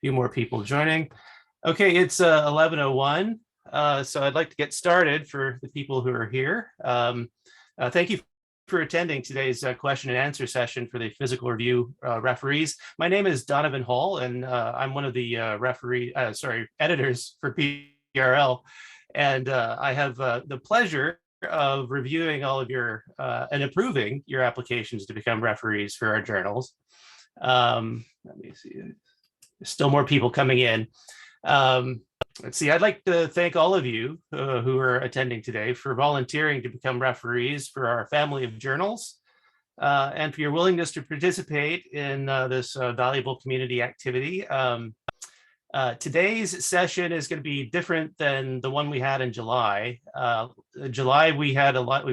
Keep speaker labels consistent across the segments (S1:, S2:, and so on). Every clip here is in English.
S1: few more people joining. Okay, it's 11:01, so I'd like to get started for the people who are here. Thank you for attending today's question and answer session for the physical review referees. My name is Donovan Hall, and I'm one of the editors for PRL. And I have the pleasure of reviewing all of your and approving your applications to become referees for our journals. Let me see, there's still more people coming in. Let's see, I'd like to thank all of you who are attending today for volunteering to become referees for our family of journals and for your willingness to participate in this valuable community activity. Today's session is going to be different than the one we had in July. July, we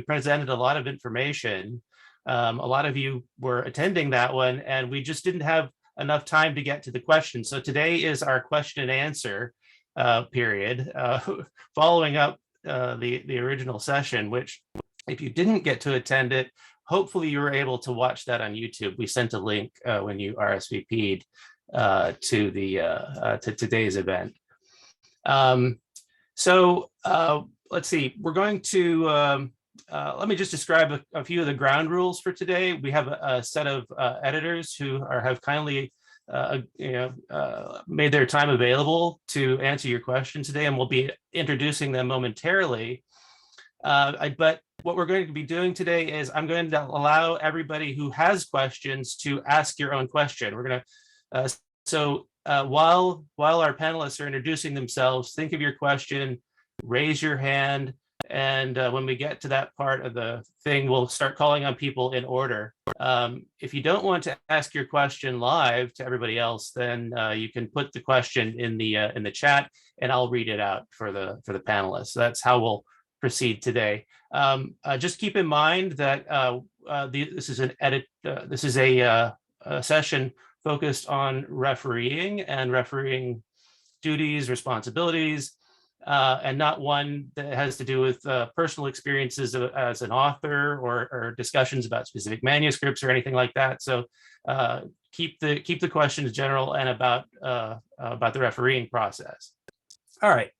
S1: presented a lot of information. A lot of you were attending that one, and we just didn't have enough time to get to the questions. So today is our question and answer period, following up the original session, which if you didn't get to attend it, hopefully you were able to watch that on YouTube. We sent a link when you RSVP'd to today's event. Let's see, we're going to let me just describe a few of the ground rules for today. We have a set of editors who have kindly made their time available to answer your questions today, and we'll be introducing them momentarily. But what we're going to be doing today is I'm going to allow everybody who has questions to ask your own question. We're going to while our panelists are introducing themselves, think of your question, raise your hand, and when we get to that part of the thing, we'll start calling on people in order. If you don't want to ask your question live to everybody else, then you can put the question in the chat, and I'll read it out for the panelists. So that's how we'll proceed today. Just keep in mind that this is a session focused on refereeing and refereeing duties, responsibilities, and not one that has to do with personal experiences as an author or discussions about specific manuscripts or anything like that. So keep the questions general and about the refereeing process. All right,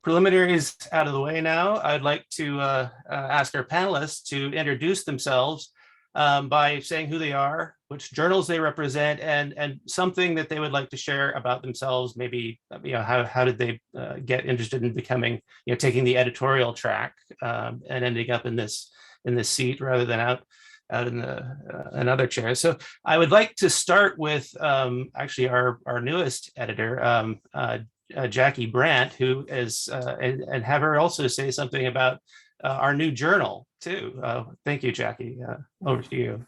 S1: preliminaries out of the way now. I'd like to ask our panelists to introduce themselves by saying who they are, which journals they represent, and something that they would like to share about themselves. Maybe how did they get interested in becoming, taking the editorial track and ending up in this seat rather than out in another chair. So I would like to start with actually our newest editor, Jackie Brandt, who is and have her also say something about our new journal too. Thank you, Jackie. Over to you.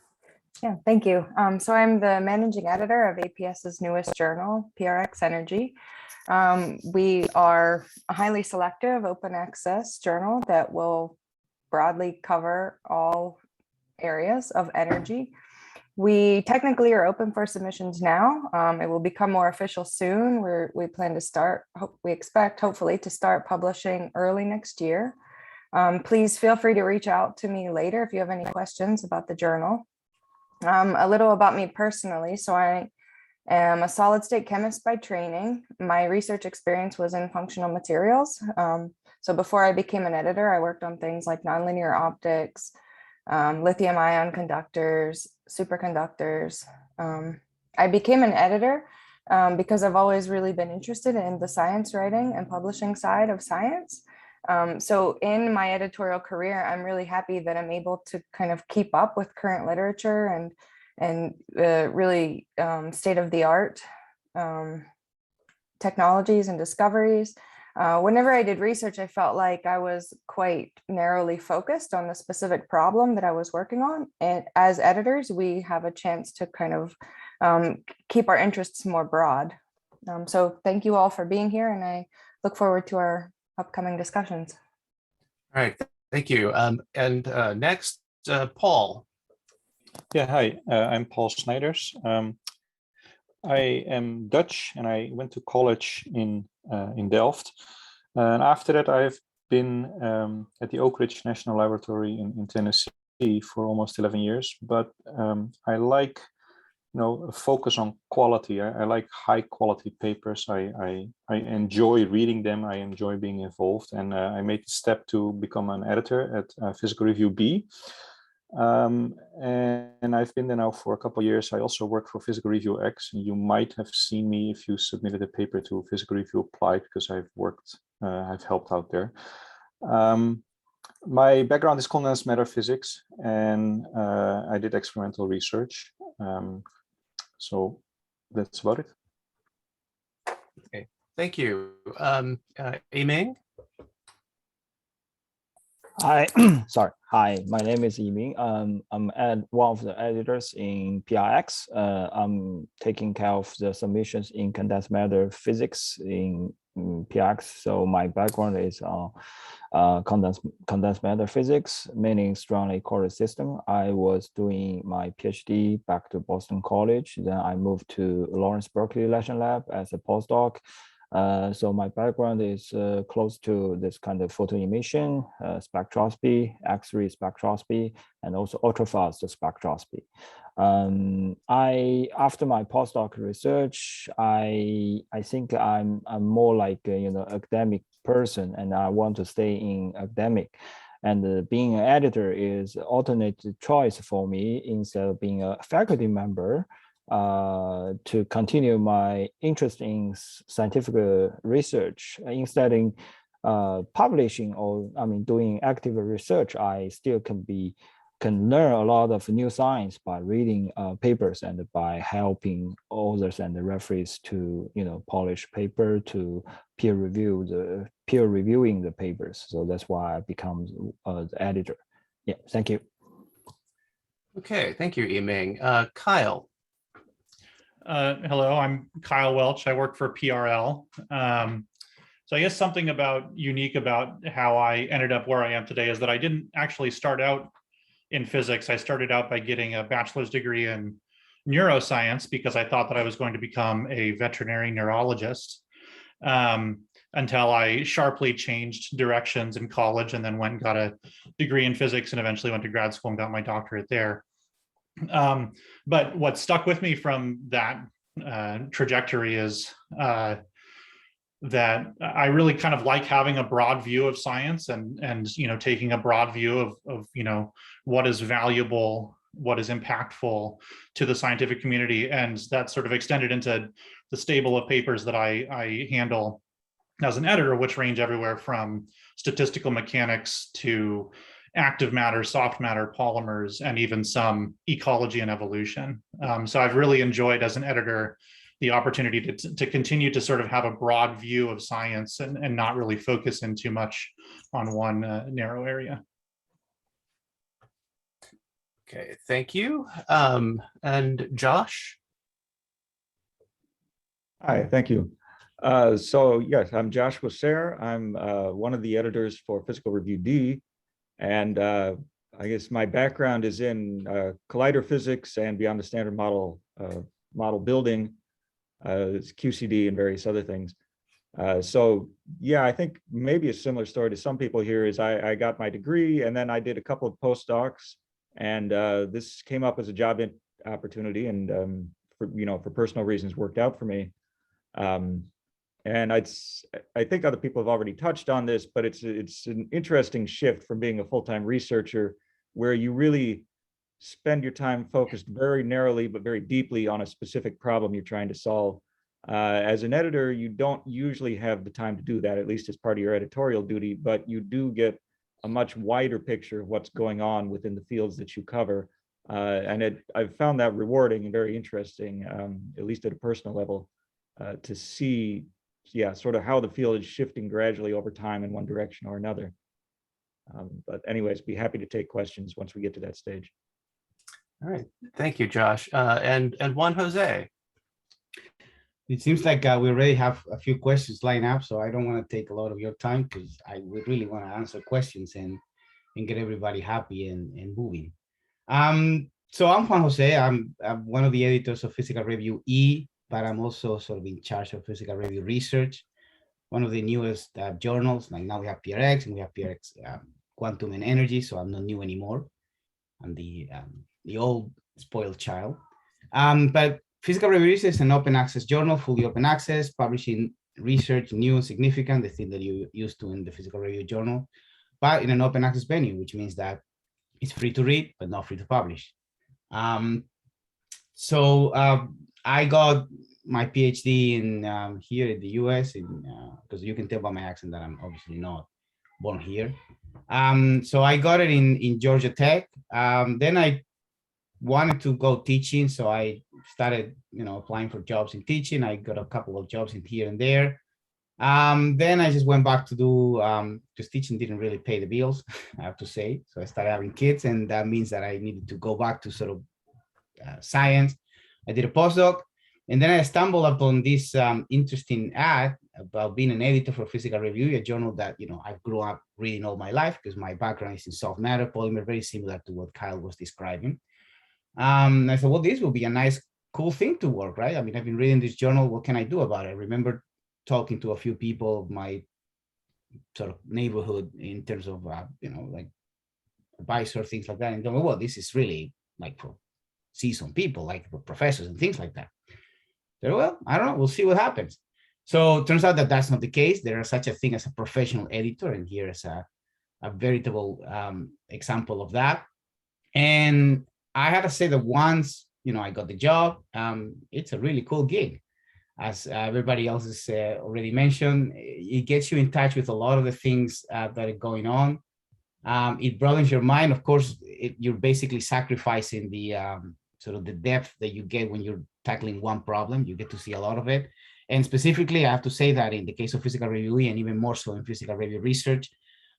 S2: Yeah, thank you. So I'm the managing editor of APS's newest journal, PRX Energy. We are a highly selective open access journal that will broadly cover all areas of energy. We technically are open for submissions now. It will become more official soon. We plan to start, we expect hopefully to start publishing early next year. Please feel free to reach out to me later if you have any questions about the journal. A little about me personally. So I am a solid state chemist by training. My research experience was in functional materials. So before I became an editor, I worked on things like nonlinear optics, lithium ion conductors, superconductors. I became an editor because I've always really been interested in the science writing and publishing side of science. So in my editorial career, I'm really happy that I'm able to kind of keep up with current literature and really state-of-the-art technologies and discoveries. Whenever I did research, I felt like I was quite narrowly focused on the specific problem that I was working on. And as editors, we have a chance to kind of keep our interests more broad. So thank you all for being here, and I look forward to our upcoming discussions.
S1: All right, thank you. And next, Paul.
S3: Yeah, hi, I'm Paul Schneiders. I am Dutch and I went to college in Delft. And after that, I've been at the Oak Ridge National Laboratory in Tennessee for almost 11 years. But I like focus on quality. I like high quality papers. I enjoy reading them. I enjoy being involved, and I made the step to become an editor at Physical Review B. And I've been there now for a couple of years. I also work for Physical Review X. And you might have seen me if you submitted a paper to Physical Review Applied, because I've helped out there. My background is condensed matter physics, and I did experimental research. So that's about it.
S1: Okay, thank you. Yiming?
S4: Hi, sorry. Hi, my name is Evie. I'm one of the editors in PRX. I'm taking care of the submissions in condensed matter physics in PRX. So my background is condensed matter physics, meaning strongly colored system. I was doing my PhD back to Boston College. Then I moved to Lawrence Berkeley Lesion Lab as a postdoc. So my background is close to this kind of photo emission, spectroscopy, X-ray spectroscopy, and also ultrafast spectroscopy. After my postdoc research, I think I'm more like a, academic person, and I want to stay in academic. And being an editor is alternate choice for me instead of being a faculty member. To continue my interest in scientific research instead of publishing or doing active research, I still can learn a lot of new science by reading papers and by helping authors and the referees to polish paper, to peer reviewing the papers. So that's why I become the editor. Yeah, thank you.
S1: Okay, thank you, Yiming. Kyle.
S5: Hello, I'm Kyle Welch. I work for PRL. So I guess something unique about how I ended up where I am today is that I didn't actually start out in physics. I started out by getting a bachelor's degree in neuroscience because I thought that I was going to become a veterinary neurologist, until I sharply changed directions in college and then went and got a degree in physics and eventually went to grad school and got my doctorate there. But what stuck with me from that trajectory is that I really kind of like having a broad view of science and taking a broad view of what is valuable, what is impactful to the scientific community, and that sort of extended into the stable of papers that I handle as an editor, which range everywhere from statistical mechanics to active matter, soft matter, polymers, and even some ecology and evolution. So I've really enjoyed as an editor the opportunity to continue to sort of have a broad view of science and not really focus in too much on one narrow area.
S1: Okay, thank you. And Josh?
S6: Hi, thank you. So yes, I'm Josh Wasser. I'm one of the editors for Physical Review D. And I guess my background is in collider physics and beyond the standard model building, QCD and various other things. So yeah, I think maybe a similar story to some people here is I got my degree and then I did a couple of postdocs, and this came up as a job opportunity, and for personal reasons worked out for me. And I think other people have already touched on this, but it's an interesting shift from being a full-time researcher where you really spend your time focused very narrowly but very deeply on a specific problem you're trying to solve. As an editor, you don't usually have the time to do that, at least as part of your editorial duty, but you do get a much wider picture of what's going on within the fields that you cover. And I've found that rewarding and very interesting, at least at a personal level, to see sort of how the field is shifting gradually over time in one direction or another. But anyways, be happy to take questions once we get to that stage.
S1: All right, thank you, Josh. And Juan Jose.
S7: It seems like we already have a few questions lined up, so I don't want to take a lot of your time because I would really want to answer questions and get everybody happy and moving. So I'm Juan Jose. I'm one of the editors of Physical Review E, but I'm also sort of in charge of Physical Review Research, one of the newest journals. Like now we have PRX and we have PRX Quantum and Energy, so I'm not new anymore. I'm the old spoiled child. But Physical Review is an open access journal, fully open access, publishing research, new and significant, the thing that you used to in the Physical Review journal, but in an open access venue, which means that it's free to read, but not free to publish. So I got my PhD in here in the US, because you can tell by my accent that I'm obviously not born here. So I got it in Georgia Tech. Then I wanted to go teaching, so I started, applying for jobs in teaching. I got a couple of jobs in here and there. Then I just went back to do, because teaching didn't really pay the bills, I have to say. So I started having kids, and that means that I needed to go back to sort of science. I did a postdoc, and then I stumbled upon this interesting ad about being an editor for Physical Review, a journal that, I grew up reading all my life because my background is in soft matter polymer, very similar to what Kyle was describing. I thought, well, this will be a nice, cool thing to work, right? I mean, I've been reading this journal. What can I do about it? I remember talking to a few people of my sort of neighborhood in terms of, like advisor, things like that. And going, well, this is really like for seasoned people, like for professors and things like that. So, well, I don't know. We'll see what happens. So it turns out that that's not the case. There is such a thing as a professional editor. And here is a veritable example of that. And I had to say that once, I got the job, it's a really cool gig. As everybody else has already mentioned, it gets you in touch with a lot of the things that are going on. It broadens your mind. Of course, you're basically sacrificing the sort of the depth that you get when you're tackling one problem. You get to see a lot of it. And specifically, I have to say that in the case of Physical Review, and even more so in Physical Review research,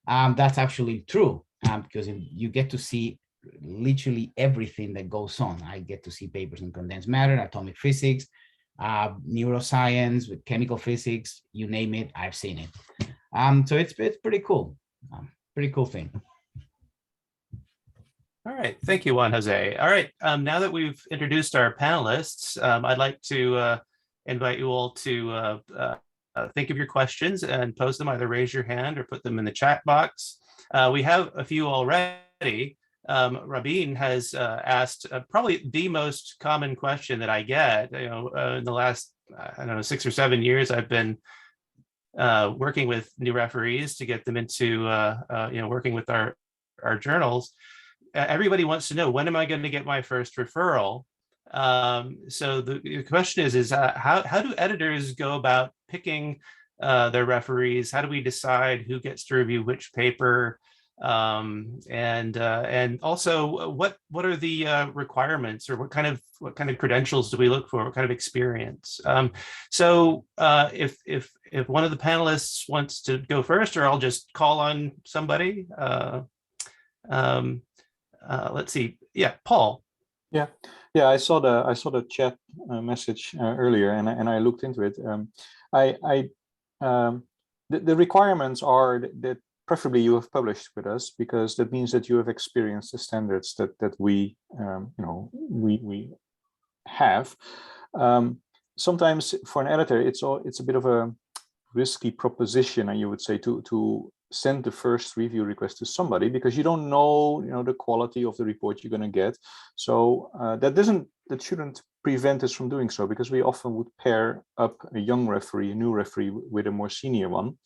S7: that's actually true, because you get to see literally everything that goes on. I get to see papers in condensed matter, atomic physics, neuroscience, with chemical physics, you name it, I've seen it. So it's pretty cool. Pretty cool thing.
S1: All right, thank you, Juan Jose. All right, now that we've introduced our panelists, I'd like to invite you all to think of your questions and pose them, either raise your hand or put them in the chat box. We have a few already. Rabin has asked probably the most common question that I get, in the last, 6 or 7 years, I've been working with new referees to get them into, working with our journals. Everybody wants to know, when am I going to get my first referral? So the question is how do editors go about picking their referees? How do we decide who gets to review which paper? And also what are the requirements, or what kind of credentials do we look for? What kind of experience? So if one of the panelists wants to go first, or I'll just call on somebody. Let's see. Yeah, Paul.
S3: Yeah, I saw the chat message earlier, and I looked into it. The requirements are that preferably you have published with us, because that means that you have experienced the standards that we we have. Sometimes for an editor, it's a bit of a risky proposition, and you would say, to send the first review request to somebody, because you don't know the quality of the report you're going to get. So that shouldn't prevent us from doing so, because we often would pair up a young referee, a new referee, with a more senior one.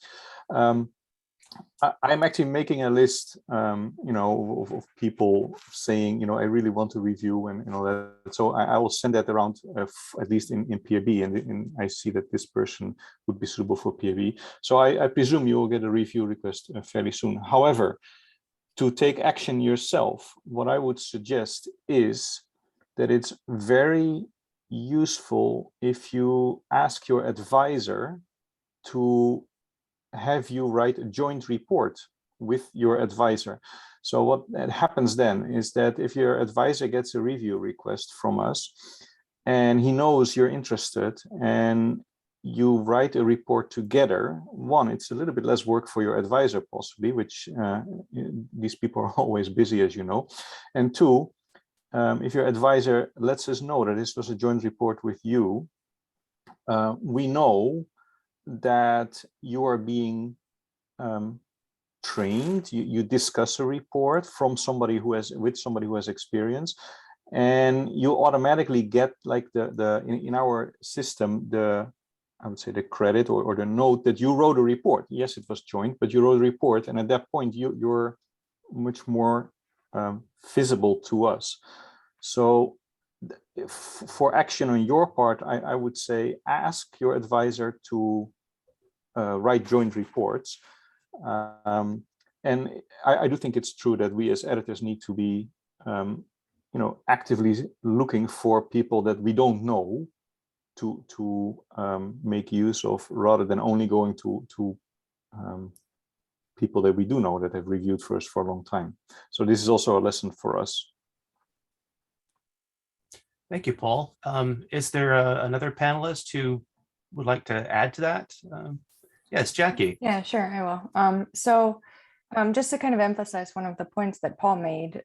S3: I'm actually making a list, of people saying, I really want to review, and that. So I will send that around, at least in PRB, and I see that this person would be suitable for PRB. So I presume you will get a review request fairly soon. However, to take action yourself, what I would suggest is that it's very useful if you ask your advisor to have you write a joint report with your advisor. So what happens then is that if your advisor gets a review request from us, and he knows you're interested, and you write a report together, one, it's a little bit less work for your advisor, possibly, which these people are always busy, as you know. And two, if your advisor lets us know that this was a joint report with you, we know that you are being trained. You discuss a report with somebody who has experience, and you automatically get like in our system, I would say the credit or the note that you wrote a report. Yes, it was joint, but you wrote a report, and at that point you're much more visible to us. So for action on your part, I would say ask your advisor to write joint reports. And I do think it's true that we as editors need to be actively looking for people that we don't know to make use of, rather than only going to people that we do know that have reviewed for us for a long time. So this is also a lesson for us.
S1: Thank you, Paul. Is there another panelist who would like to add to that? Yes, Jackie.
S2: Yeah, sure, I will. Just to kind of emphasize one of the points that Paul made,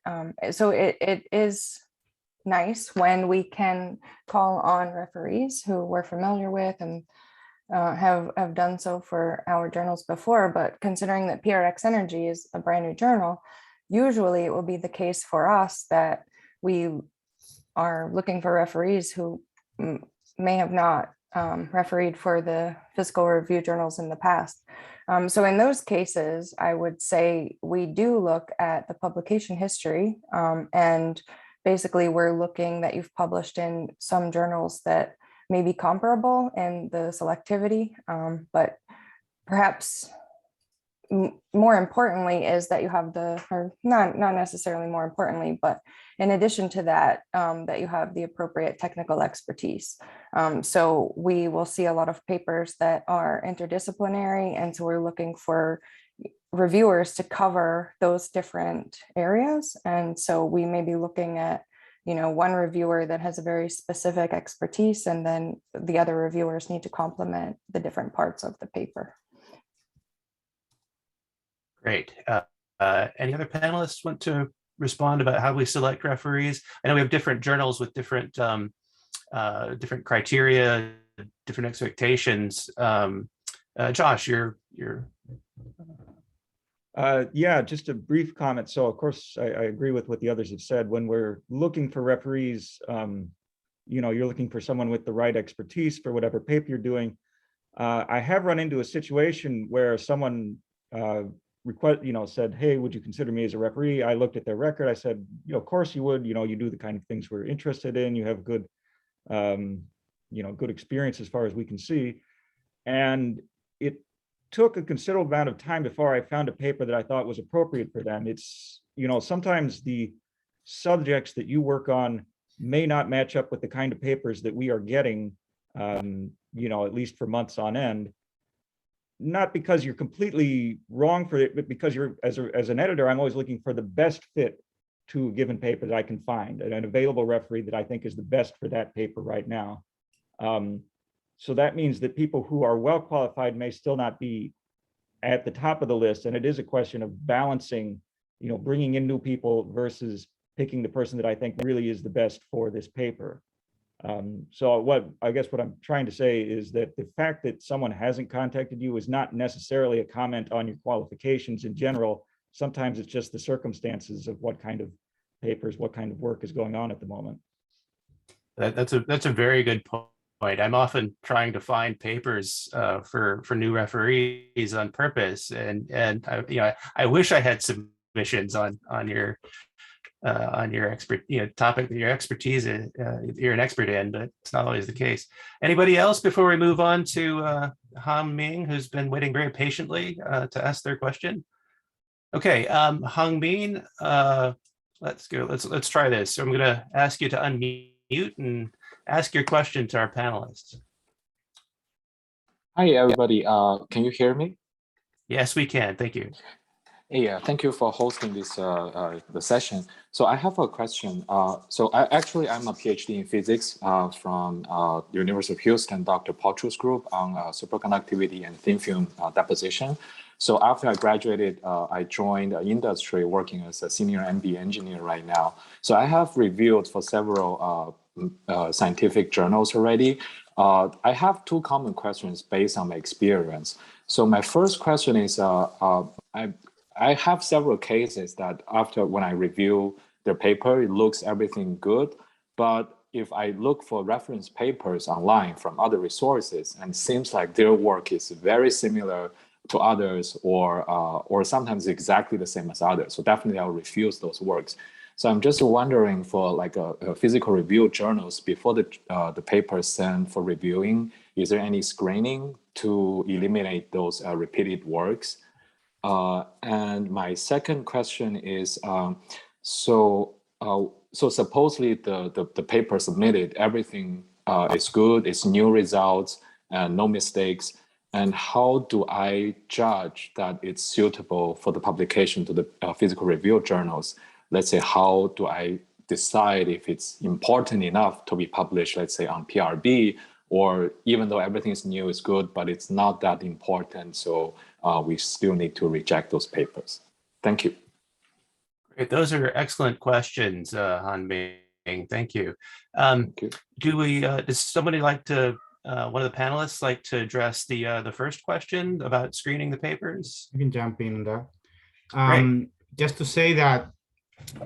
S2: so it is nice when we can call on referees who we're familiar with and have done so for our journals before, but considering that PRX Energy is a brand new journal, usually it will be the case for us that we are looking for referees who may have not refereed for the physical review journals in the past. So in those cases, I would say we do look at the publication history, and basically we're looking that you've published in some journals that may be comparable in the selectivity, but perhaps more importantly is that you have or not necessarily more importantly, but in addition to that, that you have the appropriate technical expertise. So we will see a lot of papers that are interdisciplinary, and so we're looking for reviewers to cover those different areas. And so we may be looking at one reviewer that has a very specific expertise, and then the other reviewers need to complement the different parts of the paper.
S1: Great. Any other panelists want to respond about how we select referees? I know we have different journals with different different criteria, different expectations. Josh, you're
S6: yeah, just a brief comment. So of course, I agree with what the others have said. When we're looking for referees, you're looking for someone with the right expertise for whatever paper you're doing. I have run into a situation where someone said, "Hey, would you consider me as a referee?" I looked at their record. I said, "Of course you would. You do the kind of things we're interested in. You have good, good experience as far as we can see." And it took a considerable amount of time before I found a paper that I thought was appropriate for them. It's, sometimes the subjects that you work on may not match up with the kind of papers that we are getting, at least for months on end. Not because you're completely wrong for it, but because you're, as an editor, I'm always looking for the best fit to a given paper that I can find, and an available referee that I think is the best for that paper right now. So that means that people who are well qualified may still not be at the top of the list, and it is a question of balancing, bringing in new people versus picking the person that I think really is the best for this paper. So what I'm trying to say is that the fact that someone hasn't contacted you is not necessarily a comment on your qualifications in general. Sometimes it's just the circumstances of what kind of papers, what kind of work is going on at the moment.
S1: That's a very good point. I'm often trying to find papers for new referees on purpose, and I wish I had submissions on your topic that your expertise you're an expert in, but it's not always the case. Anybody else before we move on to Han Ming, who's been waiting very patiently to ask their question? Okay, Han Ming, let's go. Let's try this. So I'm going to ask you to unmute and ask your question to our panelists.
S8: Hi, everybody. Can you hear me?
S1: Yes, we can. Thank you.
S8: Yeah, thank you for hosting this the session. So I have a question. I'm a PhD in physics from the University of Houston, Dr. Paul Chu's group on superconductivity and thin film deposition. So after I graduated, I joined the industry working as a senior MBA engineer right now. So I have reviewed for several scientific journals already. I have two common questions based on my experience. So my first question is, I have several cases that when I review their paper, it looks everything good. But if I look for reference papers online from other resources, and it seems like their work is very similar to others, or sometimes exactly the same as others, so definitely I'll refuse those works. So I'm just wondering, for like a physical review journals, before the paper is sent for reviewing, is there any screening to eliminate those repeated works? And my second question is, so supposedly the paper submitted, everything is good, it's new results and no mistakes. And how do I judge that it's suitable for the publication to the physical review journals? Let's say, how do I decide if it's important enough to be published, let's say on PRB, or even though everything is new, is good, but it's not that important, so we still need to reject those papers? Thank you.
S1: Great. Those are excellent questions, Han Ming. Thank you.
S8: Thank you.
S1: Does somebody like to, one of the panelists like to address the first question about screening the papers?
S7: I can jump in on that. Just to say that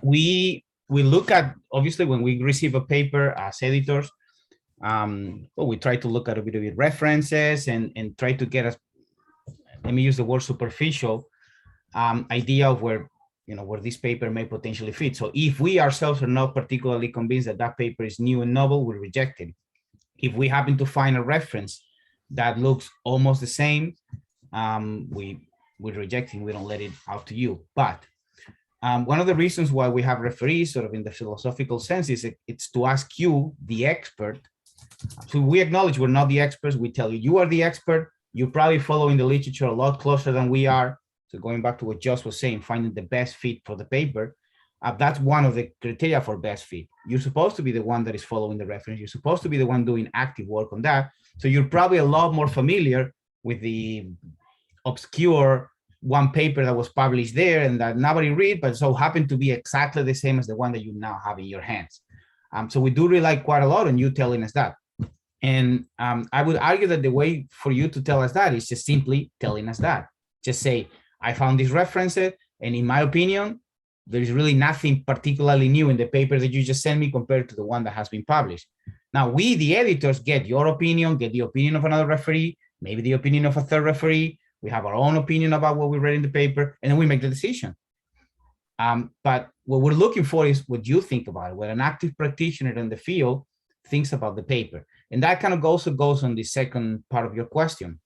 S7: we look at, obviously, when we receive a paper as editors, well, we try to look at a bit of references and try to get let me use the word superficial idea of where this paper may potentially fit. So if we ourselves are not particularly convinced that that paper is new and novel, we reject it. If we happen to find a reference that looks almost the same, we reject it. We don't let it out to you. But one of the reasons why we have referees, sort of in the philosophical sense, is it's to ask you, the expert. So we acknowledge we're not the experts. We tell you, you are the expert. You're probably following the literature a lot closer than we are. So going back to what Josh was saying, finding the best fit for the paper, that's one of the criteria for best fit. You're supposed to be the one that is following the reference. You're supposed to be the one doing active work on that. So you're probably a lot more familiar with the obscure one paper that was published there and that nobody read, but so happened to be exactly the same as the one that you now have in your hands. So we do rely quite a lot on you telling us that. And I would argue that the way for you to tell us that is just simply telling us that. Just say, I found these references, and in my opinion, there is really nothing particularly new in the paper that you just sent me compared to the one that has been published. Now, we, the editors, get your opinion, get the opinion of another referee, maybe the opinion of a third referee. We have our own opinion about what we read in the paper, and then we make the decision. But what we're looking for is what you think about it, what an active practitioner in the field thinks about the paper. And that kind of also goes on the second part of your question.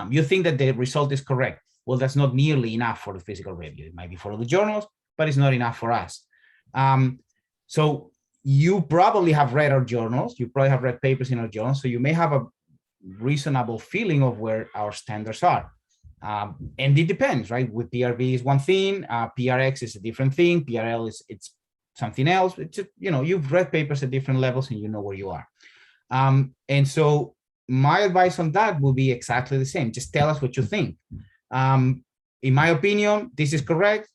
S7: You think that the result is correct. Well, that's not nearly enough for the physical review. It might be for the journals, but it's not enough for us. So you probably have read our journals. You probably have read papers in our journals. So you may have a reasonable feeling of where our standards are. And it depends, right? With PRB is one thing, PRX is a different thing, PRL it's something else. It's just, you've read papers at different levels and you know where you are. And so my advice on that will be exactly the same. Just tell us what you think. In my opinion, this is correct,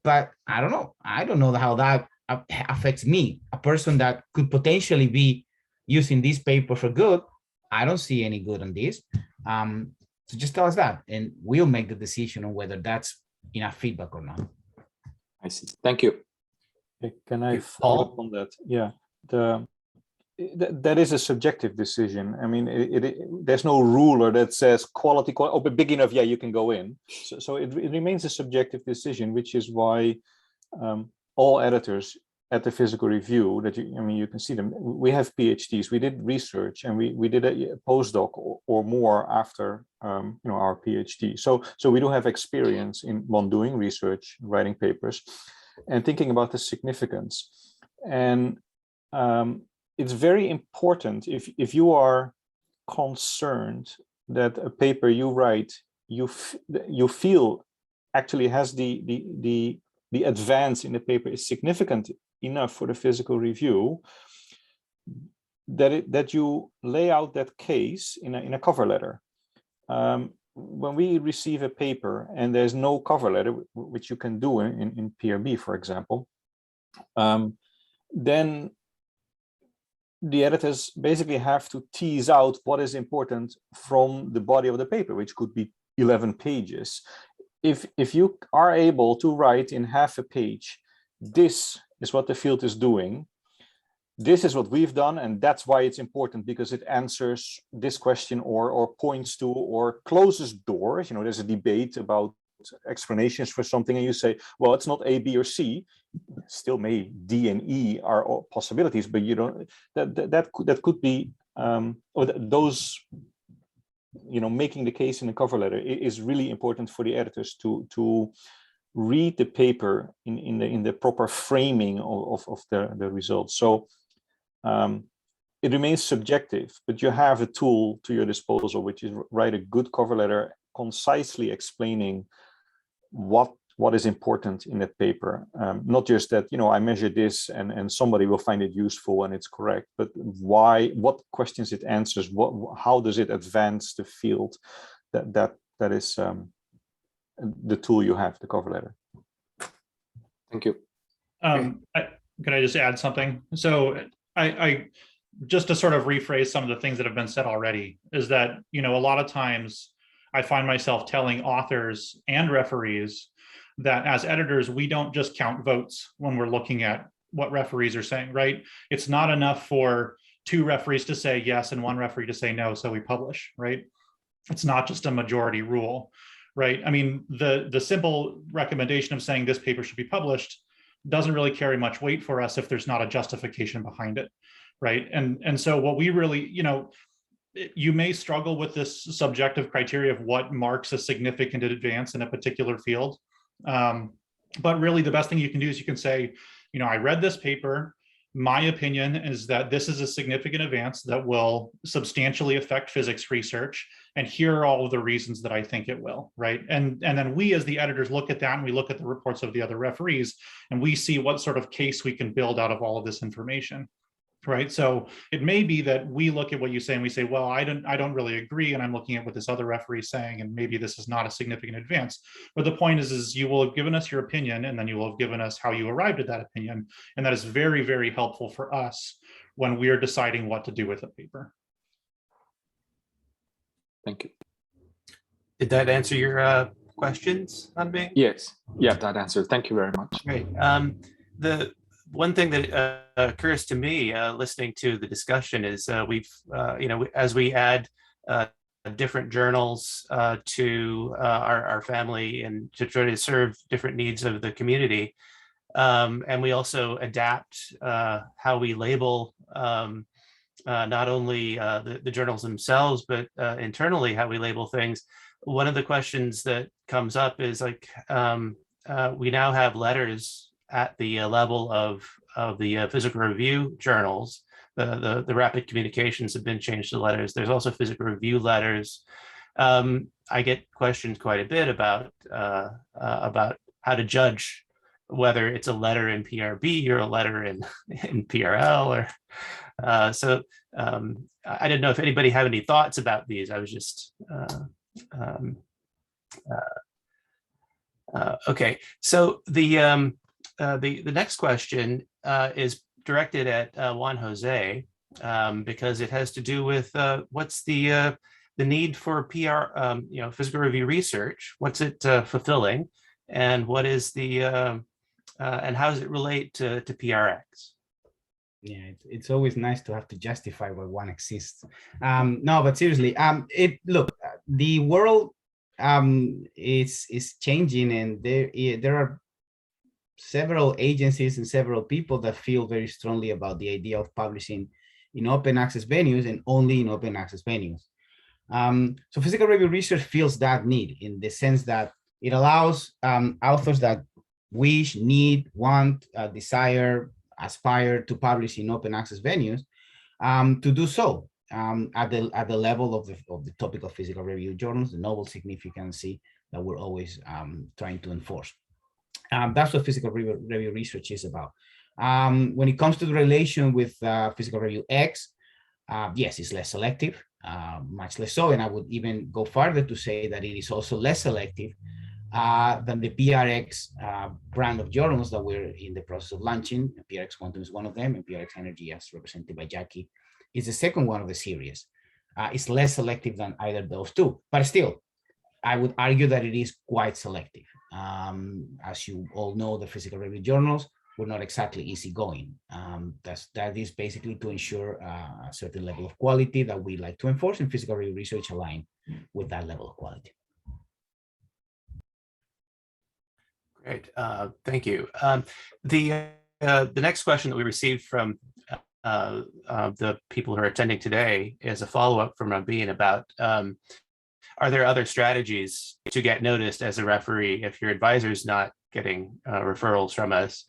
S7: but I don't know. I don't know how that affects me, a person that could potentially be using this paper for good. I don't see any good on this. So just tell us that, and we'll make the decision on whether that's enough feedback or not.
S8: I see. Thank you.
S3: Can I follow up on that? Yeah, that is a subjective decision. I mean, there's no ruler that says quality, but big enough, yeah, you can go in. So it remains a subjective decision, which is why all editors at the physical review that you can see them. We have PhDs. We did research, and we did a postdoc or more after our PhD. So we do have experience in doing research, writing papers, and thinking about the significance. And it's very important if you are concerned that a paper you write you feel actually has the advance in the paper is significant enough for the physical review, that you lay out that case in a cover letter. When we receive a paper and there's no cover letter, which you can do in PRB, for example, then the editors basically have to tease out what is important from the body of the paper, which could be 11 pages. If you are able to write in half a page, this is what the field is doing. This is what we've done, and that's why it's important, because it answers this question or points to or closes doors. You know, there's a debate about explanations for something, and you say, well, it's not A, B, or C. Still, may D and E are all possibilities, but you don't. That could be those. You know, making the case in a cover letter is really important for the editors to read the paper in the proper framing of the results. So it remains subjective, but you have a tool to your disposal, which is write a good cover letter concisely explaining what is important in that paper. Not just that, you know, I measured this and somebody will find it useful and it's correct, but why, what questions it answers, how does it advance the field? That is the tool you have, the cover letter.
S8: Thank you.
S5: Can I just add something? So I just to sort of rephrase some of the things that have been said already, is that, you know, a lot of times I find myself telling authors and referees that as editors, we don't just count votes when we're looking at what referees are saying, right? It's not enough for 2 referees to say yes and 1 referee to say no, so we publish, right? It's not just a majority rule, right? I mean, the simple recommendation of saying this paper should be published doesn't really carry much weight for us if there's not a justification behind it, right? And so what we really, you know, you may struggle with this subjective criteria of what marks a significant advance in a particular field. But really the best thing you can do is you can say, you know, I read this paper. My opinion is that this is a significant advance that will substantially affect physics research. And here are all of the reasons that I think it will, right? And then we as the editors look at that and we look at the reports of the other referees and we see what sort of case we can build out of all of this information. Right. So it may be that we look at what you say and we say, well, I don't really agree. And I'm looking at what this other referee is saying, and maybe this is not a significant advance. But the point is you will have given us your opinion, and then you will have given us how you arrived at that opinion. And that is very, very helpful for us when we are deciding what to do with a paper.
S8: Thank you.
S1: Did that answer your questions, Hanbing?
S8: Yes. Yeah, that answered. Thank you very much.
S1: Great. The one thing that occurs to me listening to the discussion is we've, you know, as we add different journals to our family and to try to serve different needs of the community, and we also adapt how we label not only the journals themselves, but internally how we label things. One of the questions that comes up is like, we now have letters at the level of the physical review journals. The rapid communications have been changed to letters. There's also physical review letters. I get questioned quite a bit about how to judge whether it's a letter in PRB or a letter in PRL, or so I didn't know if anybody had any thoughts about these. I was just okay. So the next question is directed at Juan Jose, because it has to do with what's the need for PR, you know, physical review research. What's it fulfilling, and what is the and how does it relate to PRX?
S7: Yeah, it's always nice to have to justify why one exists. No, but seriously, look, the world is changing, and there are several agencies and several people that feel very strongly about the idea of publishing in open access venues and only in open access venues. So physical review research feels that need, in the sense that it allows authors that wish, need, want, desire, aspire to publish in open access venues to do so at the level of the topic of physical review journals, the novel significance that we're always trying to enforce. That's what physical review research is about. When it comes to the relation with physical review X, yes, it's less selective, much less so, and I would even go farther to say that it is also less selective than the PRX brand of journals that we're in the process of launching. PRX Quantum is one of them, and PRX Energy, as represented by Jackie, is the second one of the series. It's less selective than either of those two, but still, I would argue that it is quite selective. As you all know, the physical review journals were not exactly easygoing. That is basically to ensure a certain level of quality that we like to enforce, and physical review research align with that level of quality.
S1: Great, thank you. The next question that we received from the people who are attending today is a follow-up from Rabin about are there other strategies to get noticed as a referee if your advisor's not getting referrals from us,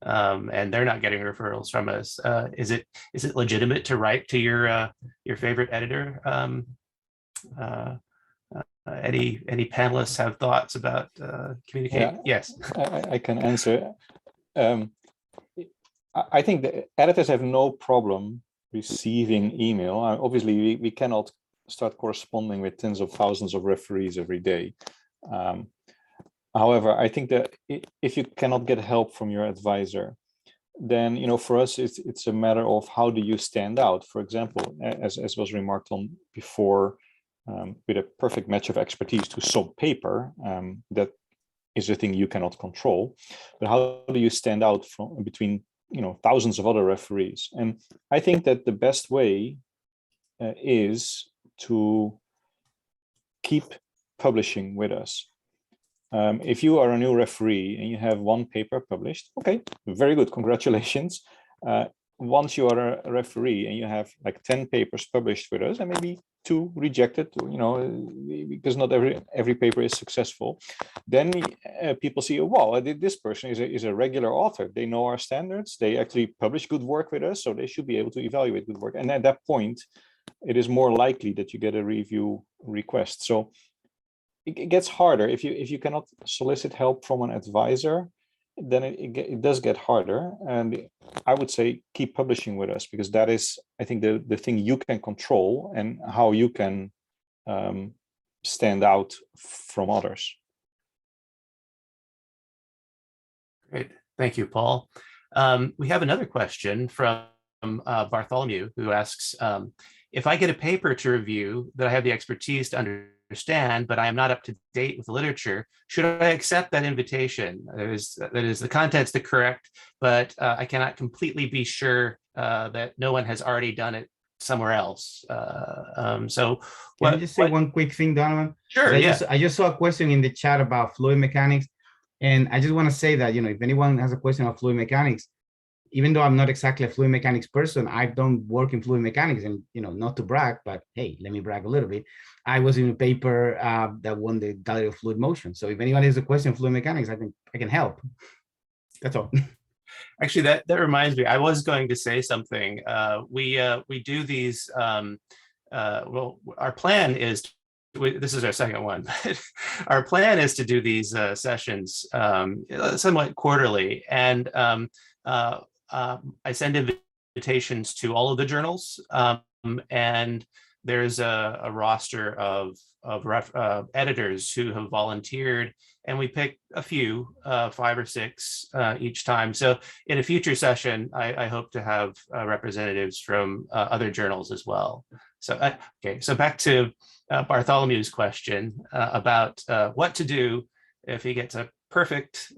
S1: and they're not getting referrals from us? Is it legitimate to write to your favorite editor? Any panelists have thoughts about communicating?
S3: Yeah,
S1: yes,
S3: I can answer. I think the editors have no problem receiving email. Obviously, we cannot start corresponding with tens of thousands of referees every day. However, I think that if you cannot get help from your advisor, then for us it's a matter of how do you stand out. For example, as was remarked on before, with a perfect match of expertise to some paper, that is a thing you cannot control. But how do you stand out from between thousands of other referees? And I think that the best way is to keep publishing with us. If you are a new referee and you have one paper published, okay, very good, congratulations. Once you are a referee and you have like 10 papers published with us and maybe 2 rejected, because not every paper is successful, then people see, oh, wow, this person is a regular author. They know our standards. They actually publish good work with us, so they should be able to evaluate good work. And at that point, it is more likely that you get a review request. So it gets harder if you cannot solicit help from an advisor. Then it does get harder, and I would say keep publishing with us, because that is, I think, the thing you can control and how you can stand out from others.
S1: great, thank you, Paul. We have another question from Bartholomew, who asks, if I get a paper to review that I have the expertise to understand, but I am not up to date with the literature, should I accept that invitation? That is the content's the correct, but I cannot completely be sure that no one has already done it somewhere else. So
S7: can I just say one quick thing, Donovan?
S1: Sure,
S7: I just saw a question in the chat about fluid mechanics, and I just want to say that, if anyone has a question about fluid mechanics, even though I'm not exactly a fluid mechanics person, I've done work in fluid mechanics, and not to brag, but hey, let me brag a little bit. I was in a paper that won the Gallery of Fluid Motion. So if anyone has a question on fluid mechanics, I can help. That's all.
S1: Actually, that reminds me, I was going to say something. We do these. Well, our plan is. This is our second one. But our plan is to do these sessions somewhat quarterly, and I send invitations to all of the journals, and there's a roster of editors who have volunteered, and we pick a few, 5 or 6 each time. So in a future session, I hope to have representatives from other journals as well. So okay, so back to Bartholomew's question about what to do if he gets a perfect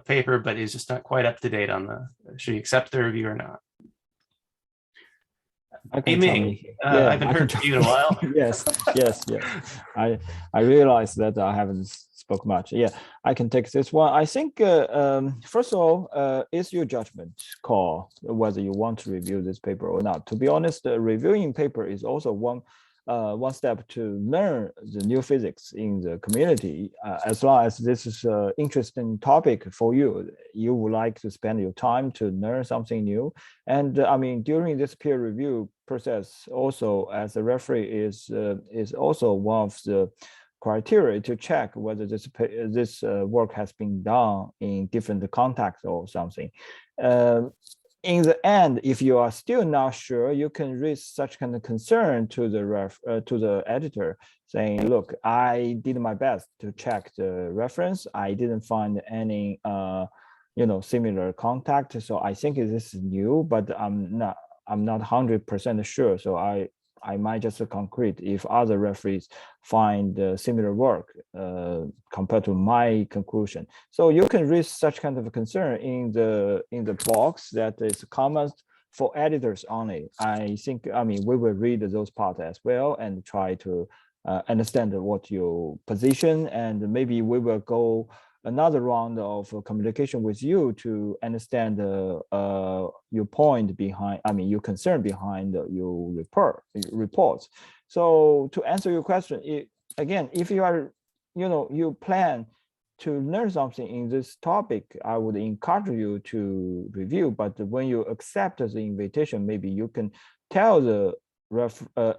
S1: paper, but is just not quite up to date on should he accept the review or not? Amy, I haven't heard from you in a while.
S4: yes. I realize that I haven't spoke much. Yeah, I can take this one. I think first of all, it's your judgment call whether you want to review this paper or not. To be honest, reviewing paper is also one step to learn the new physics in the community. As long as this is an interesting topic for you, you would like to spend your time to learn something new. And I mean, during this peer review process, also as a referee is also one of the criteria to check whether this work has been done in different contexts or something. In the end, if you are still not sure, you can raise such kind of concern to the editor, saying, "Look, I did my best to check the reference. I didn't find any, similar contact. So I think this is new, but I'm not 100% sure. So I might just concrete if other referees find similar work compared to my conclusion. So you can raise such kind of concern in the box that is common for editors only. I think, I mean, we will read those parts as well and try to understand what your position, and maybe we will go another round of communication with you to understand your point behind, I mean, your concern behind your reports. So to answer your question, again, if you are, you plan to learn something in this topic, I would encourage you to review. But when you accept the invitation, maybe you can tell the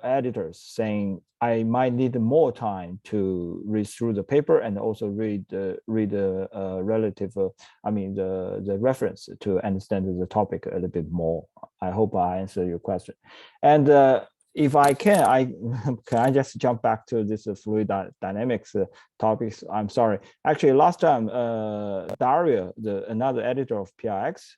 S4: editors saying, I might need more time to read through the paper and also read the relative, I mean, the reference to understand the topic a little bit more. I hope I answer your question. And if I can I just jump back to this fluid dynamics topics? I'm sorry. Actually, last time Dario, another editor of PRX,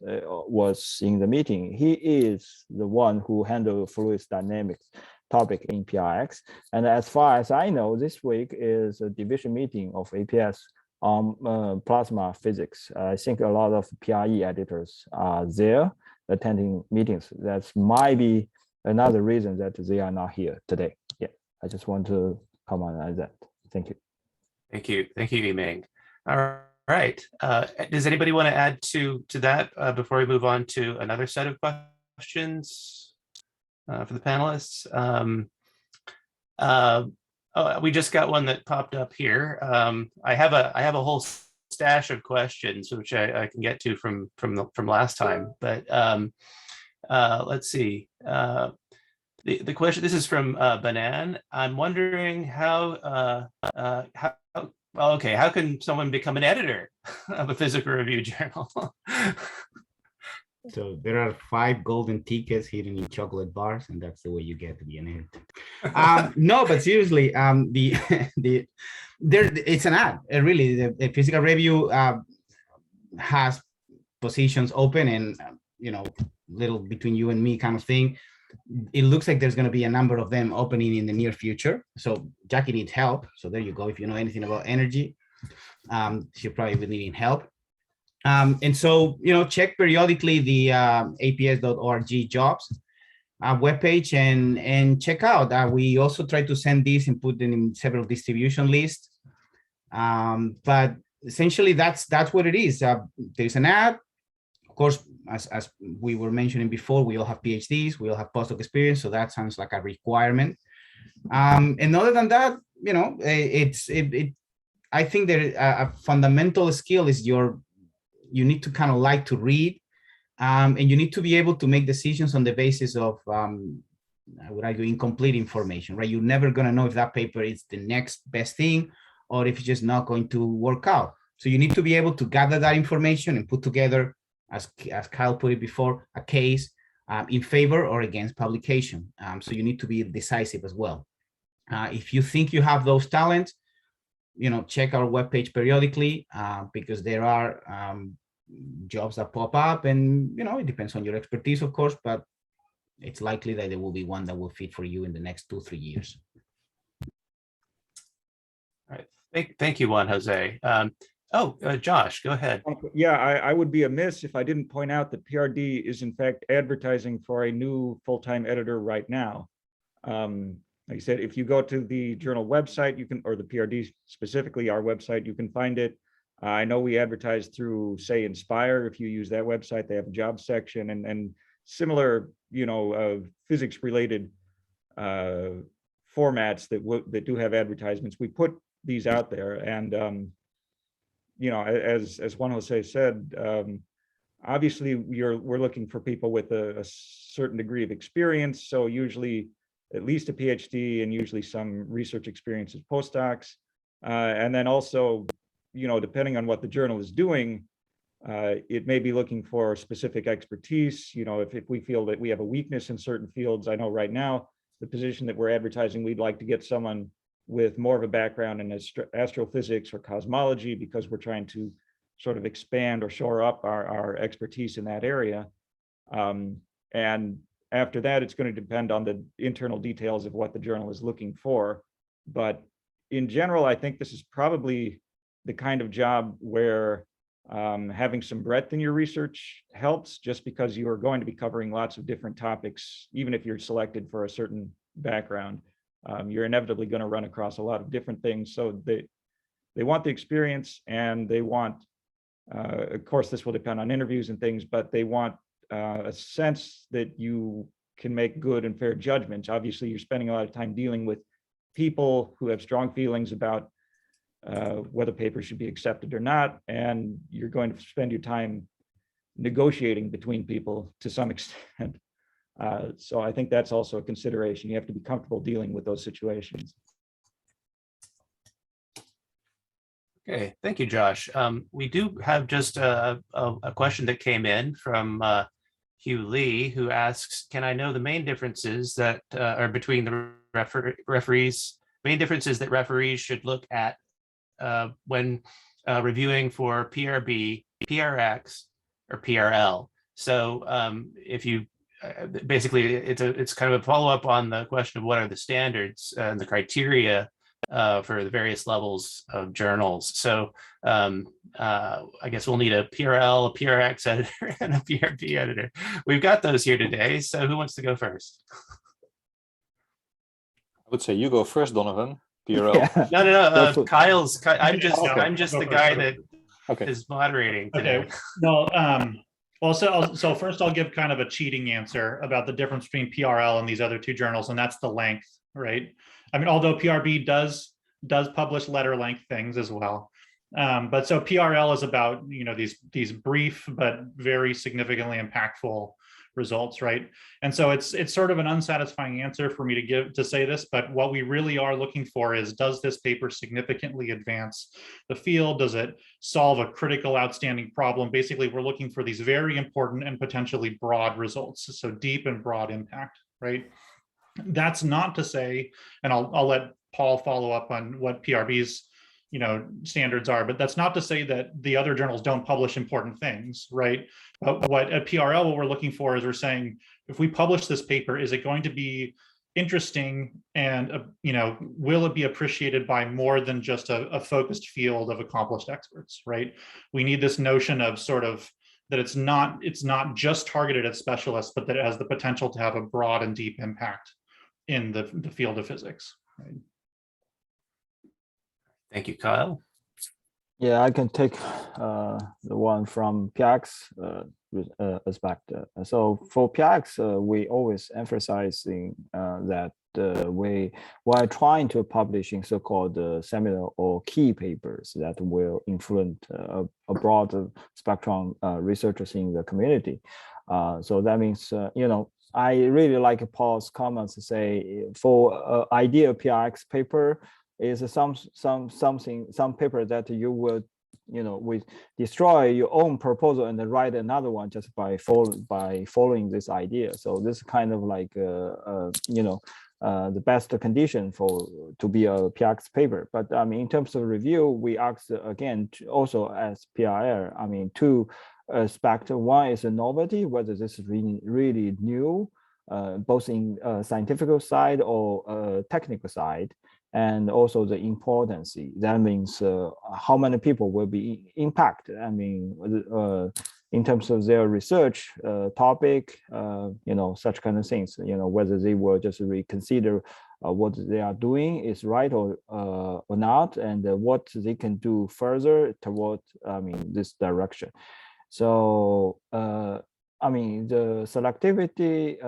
S4: was in the meeting. He is the one who handled fluid dynamics topic in PRX. And as far as I know, this week is a division meeting of APS on plasma physics. I think a lot of PRE editors are there attending meetings. That might be another reason that they are not here today. Yeah, I just want to comment on that. Thank you.
S1: Thank you. Thank you, Yiming. All right. Does anybody want to add to that before we move on to another set of questions for the panelists? We just got one that popped up here. I have a whole stash of questions which I can get to from last time, but let's see. The question, this is from Banan. I'm wondering how can someone become an editor of a physical review journal?
S7: So there are 5 golden tickets hidden in chocolate bars, and that's the way you get to be an editor. No, but seriously, it's an ad. Really, the physical review has positions open, and little between you and me kind of thing. It looks like there's going to be a number of them opening in the near future. So Jackie needs help. So there you go. If you know anything about energy, she probably will need help. And so, check periodically the aps.org jobs webpage and check out. We also try to send these and put them in several distribution lists. But essentially, that's what it is. There's an ad. Of course, as we were mentioning before, we all have PhDs, we all have postdoc experience, so that sounds like a requirement. And other than that, I think there a fundamental skill is you need to kind of like to read, and you need to be able to make decisions on the basis of, I would argue, incomplete information, right? You're never going to know if that paper is the next best thing or if it's just not going to work out. So you need to be able to gather that information and put together, as Kyle put it before, a case in favor or against publication. So you need to be decisive as well. If you think you have those talents, check our webpage periodically, because there are jobs that pop up, and it depends on your expertise, of course, but it's likely that there will be one that will fit for you in the next 2-3 years.
S1: All right. Thank you, Juan Jose. Josh, go ahead.
S6: Yeah, I would be amiss if I didn't point out that PRD is in fact advertising for a new full-time editor right now. Like I said, if you go to the journal website, you can, or the PRD specifically, our website, you can find it. I know we advertise through, say, Inspire. If you use that website, they have a job section and similar, physics-related formats that do have advertisements. We put these out there, and as Juan Jose said, obviously we're looking for people with a certain degree of experience. So usually at least a PhD and usually some research experience as postdocs. And then also, depending on what the journal is doing, it may be looking for specific expertise. If we feel that we have a weakness in certain fields, I know right now, the position that we're advertising, we'd like to get someone with more of a background in astrophysics or cosmology, because we're trying to sort of expand or shore up our expertise in that area. And after that, it's going to depend on the internal details of what the journal is looking for. But in general, I think this is probably the kind of job where having some breadth in your research helps, just because you are going to be covering lots of different topics, even if you're selected for a certain background. You're inevitably going to run across a lot of different things. So they want the experience, and they want, of course, this will depend on interviews and things, but they want a sense that you can make good and fair judgments. Obviously, you're spending a lot of time dealing with people who have strong feelings about whether papers should be accepted or not, and you're going to spend your time negotiating between people to some extent. So I think that's also a consideration. You have to be comfortable dealing with those situations.
S1: Okay, thank you, Josh. We do have just a question that came in from Hugh Lee, who asks, can I know the main differences that are between the referees, main differences that referees should look at when reviewing for PRB, PRX, or PRL? So if you basically, it's kind of a follow-up on the question of what are the standards and the criteria for the various levels of journals. So I guess we'll need a PRL, a PRX editor, and a PRB editor. We've got those here today. So who wants to go first?
S3: I would say you go first, Donovan. PRL.
S4: Yeah.
S1: No. Kyle's. I'm just
S5: Okay.
S1: the guy that
S3: Okay.
S1: is moderating today.
S5: Okay. Well, so first I'll give kind of a cheating answer about the difference between PRL and these other two journals, and that's the length, right? I mean, although PRB does publish letter length things as well, but so PRL is about, you know, these brief but very significantly impactful results, right? And so it's sort of an unsatisfying answer for me to say this, but what we really are looking for is, does this paper significantly advance the field? Does it solve a critical outstanding problem? Basically, we're looking for these very important and potentially broad results, so deep and broad impact, right? That's not to say, and I'll let Paul follow up on what PRB's standards are, but that's not to say that the other journals don't publish important things, right? But what at PRL, what we're looking for is, we're saying, if we publish this paper, is it going to be interesting, and will it be appreciated by more than just a focused field of accomplished experts, right? We need this notion of sort of that it's not just targeted at specialists, but that it has the potential to have a broad and deep impact in the field of physics, right?
S1: Thank you, Kyle.
S4: Yeah, I can take the one from PRX aspect. So for PRX, we always emphasizing that we are trying to publish in so-called seminal or key papers that will influence a broad spectrum researchers in the community. So that means, I really like Paul's comments to say, for ideal PRX paper is some paper that you will, we destroy your own proposal and then write another one just by following this idea. So this kind of like the best condition to be a PRX paper. But I mean, in terms of review, we asked again also as PRL. I mean, two aspects. One is a novelty, whether this is really new, both in scientific side or technical side, and also the importance. That means how many people will be impacted. I mean, in terms of their research topic, such kind of things. Whether they will just reconsider what they are doing is right or not, and what they can do further toward, this direction. So I mean, the selectivity,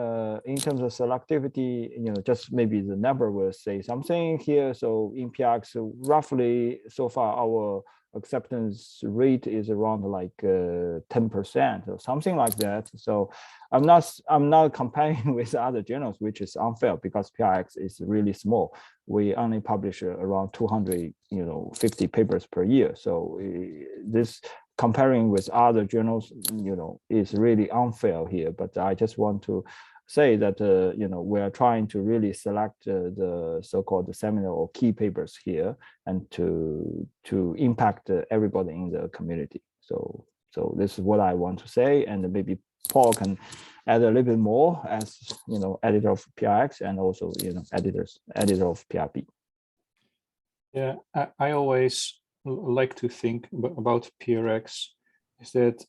S4: in terms of selectivity, just maybe the number will say something here. So in PRX, roughly so far, our acceptance rate is around like 10% or something like that. So I'm not comparing with other journals, which is unfair because PRX is really small. We only publish around 250 papers per year. So this comparing with other journals, is really unfair here. But I just want to say that, we are trying to really select the so-called seminal or key papers here, and to impact everybody in the community. So this is what I want to say, and maybe Paul can add a little bit more as editor of PRX and also editor of PRB.
S3: Yeah, I always like to think about PRX is that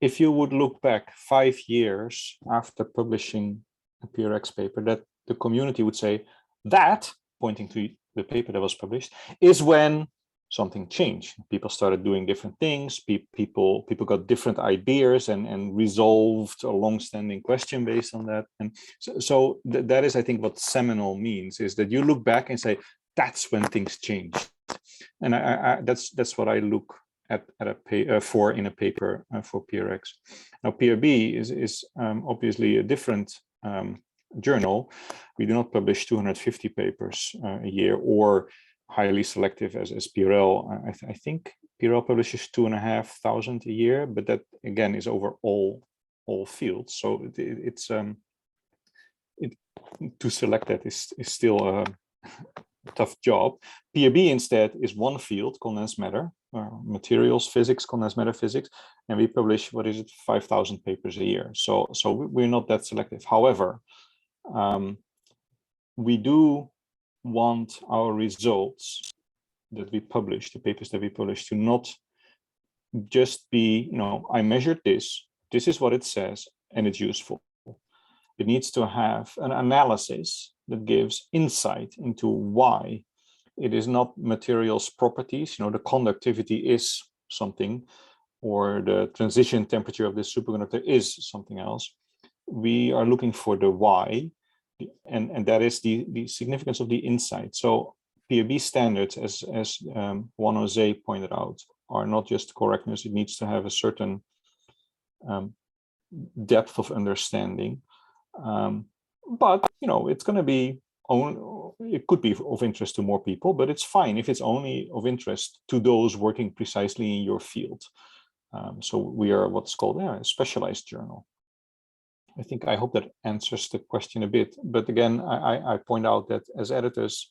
S3: if you would look back 5 years after publishing a PRX paper, that the community would say that, pointing to the paper that was published, is when something changed. People started doing different things. People got different ideas and resolved a long-standing question based on that. And so that is, I think, what seminal means, is that you look back and say, that's when things changed. And that's what I look at for in a paper for PRX. Now PRB is obviously a different journal. We do not publish 250 papers a year, or highly selective as PRL. I think PRL publishes 2,500 a year, but that again is over all fields. So it's to select that is still a tough job. PRB instead is one field, condensed matter, materials physics, condensed matter physics, and we publish 5,000 papers a year. So we're not that selective. However, we do want our results that we publish, the papers that we publish, to not just be, I measured this is what it says, and it's useful. It needs to have an analysis that gives insight into why. It is not materials properties, the conductivity is something, or the transition temperature of this superconductor is something else. We are looking for the why, and that is the significance of the insight. So PRB standards, as Juan Jose pointed out, are not just correctness. It needs to have a certain depth of understanding. But it's going to be it could be of interest to more people, but it's fine if it's only of interest to those working precisely in your field. So we are what's called a specialized journal. I hope that answers the question a bit. But again, I point out that as editors,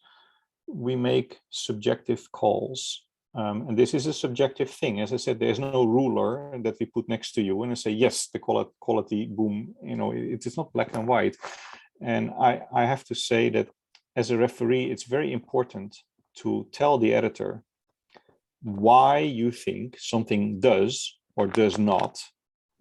S3: we make subjective calls. And this is a subjective thing. As I said, there's no ruler that we put next to you and say, yes, the quality, boom, it's not black and white. And I have to say that as a referee, it's very important to tell the editor why you think something does or does not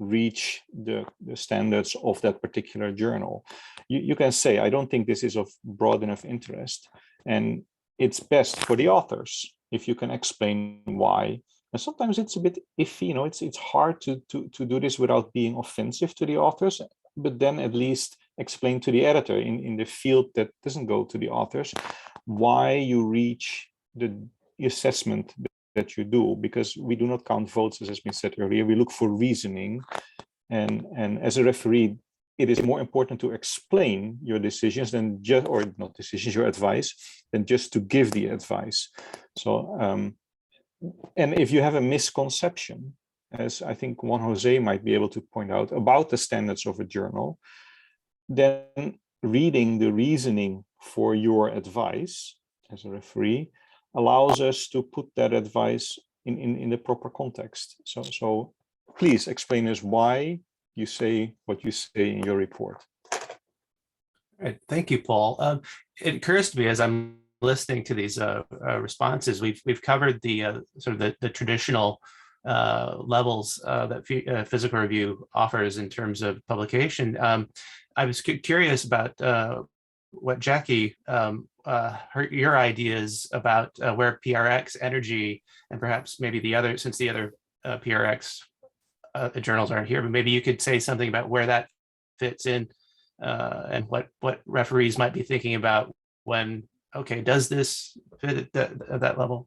S3: reach the standards of that particular journal. You can say, I don't think this is of broad enough interest. And it's best for the authors if you can explain why. And sometimes it's a bit iffy, it's hard to do this without being offensive to the authors, but then at least explain to the editor in the field that doesn't go to the authors why you reach the assessment that you do, because we do not count votes, as has been said earlier. We look for reasoning, and as a referee, it is more important to explain your decisions than just, or not decisions, your advice, than just to give the advice. So, and if you have a misconception, as I think Juan Jose might be able to point out, about the standards of a journal, then reading the reasoning for your advice as a referee allows us to put that advice in the proper context. So please explain us why you say what you say in your report.
S1: All right, thank you, Paul. It occurs to me as I'm listening to these responses, we've covered the sort of the traditional levels that physical review offers in terms of publication. I was curious about what Jackie, your ideas about where PRX Energy and perhaps maybe the other, since the other PRX journals aren't here, but maybe you could say something about where that fits in and what referees might be thinking about when, okay, does this fit at that level?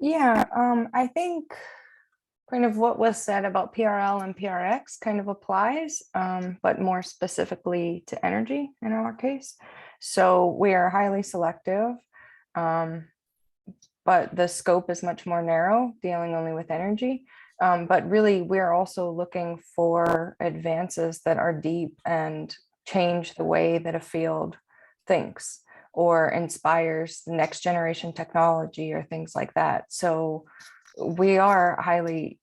S2: Yeah, I think kind of what was said about PRL and PRX kind of applies, but more specifically to energy in our case. So we are highly selective, but the scope is much more narrow, dealing only with energy. But really, we're also looking for advances that are deep and change the way that a field thinks or inspires the next generation technology or things like that. So we are highly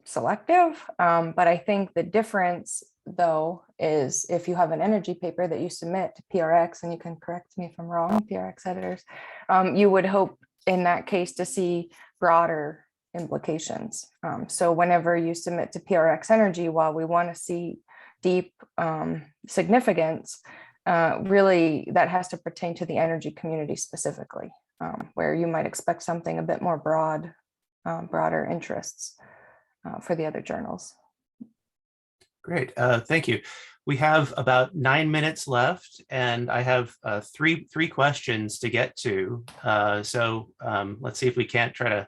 S2: selective. But I think the difference, though, is if you have an energy paper that you submit to PRX, and you can correct me if I'm wrong, PRX editors, you would hope in that case to see broader implications. So whenever you submit to PRX Energy, while we want to see deep significance, really that has to pertain to the energy community specifically, where you might expect something a bit more broad, broader interests for the other journals.
S1: Great, thank you. We have about 9 minutes left, and I have three questions to get to. So let's see if we can't try to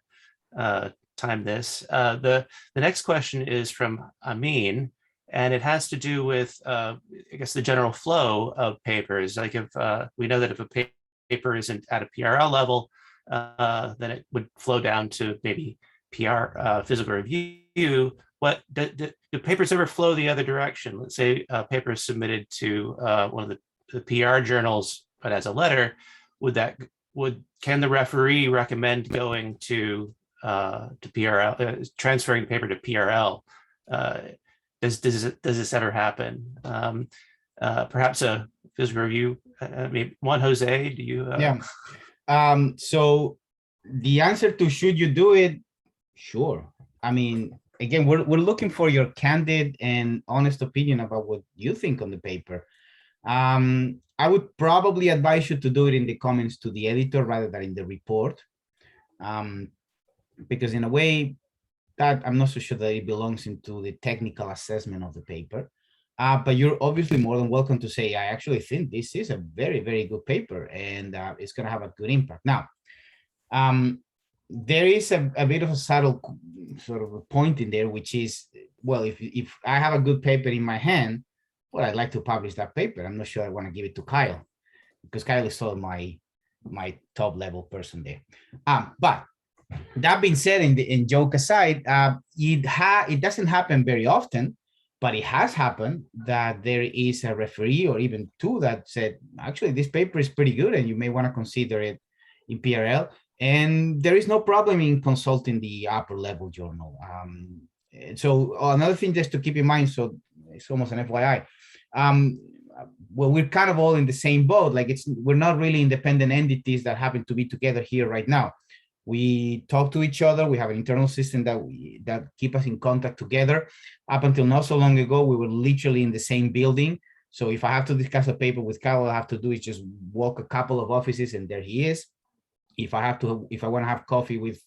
S1: time this. The next question is from Amin, and it has to do with, I guess, the general flow of papers. Like if we know that if a paper isn't at a PRL level, then it would flow down to maybe PR physical review. What do papers ever flow the other direction? Let's say a paper is submitted to one of the PR journals, but as a letter, can the referee recommend going to PRL, transferring the paper to PRL? Does this ever happen? Perhaps a physical review. Maybe Juan Jose, do you?
S7: Yeah. So the answer to should you do it? Sure. I mean, again, we're looking for your candid and honest opinion about what you think on the paper. I would probably advise you to do it in the comments to the editor rather than in the report, because in a way that I'm not so sure that it belongs into the technical assessment of the paper. But you're obviously more than welcome to say, I actually think this is a very, very good paper, and it's going to have a good impact. Now, there is a bit of a subtle sort of a point in there, which is, well, if I have a good paper in my hand, well, I'd like to publish that paper. I'm not sure I want to give it to Kyle, because Kyle is sort of my top level person there. But that being said, in joke aside, it doesn't happen very often, but it has happened that there is a referee or even two that said, actually, this paper is pretty good and you may want to consider it in PRL. And there is no problem in consulting the upper level journal. So another thing just to keep in mind, so it's almost an FYI, well, we're kind of all in the same boat. Like we're not really independent entities that happen to be together here right now. We talk to each other. We have an internal system that keep us in contact together. Up until not so long ago, we were literally in the same building. So if I have to discuss a paper with Kyle, all I have to do is just walk a couple of offices and there he is. If I want to have coffee with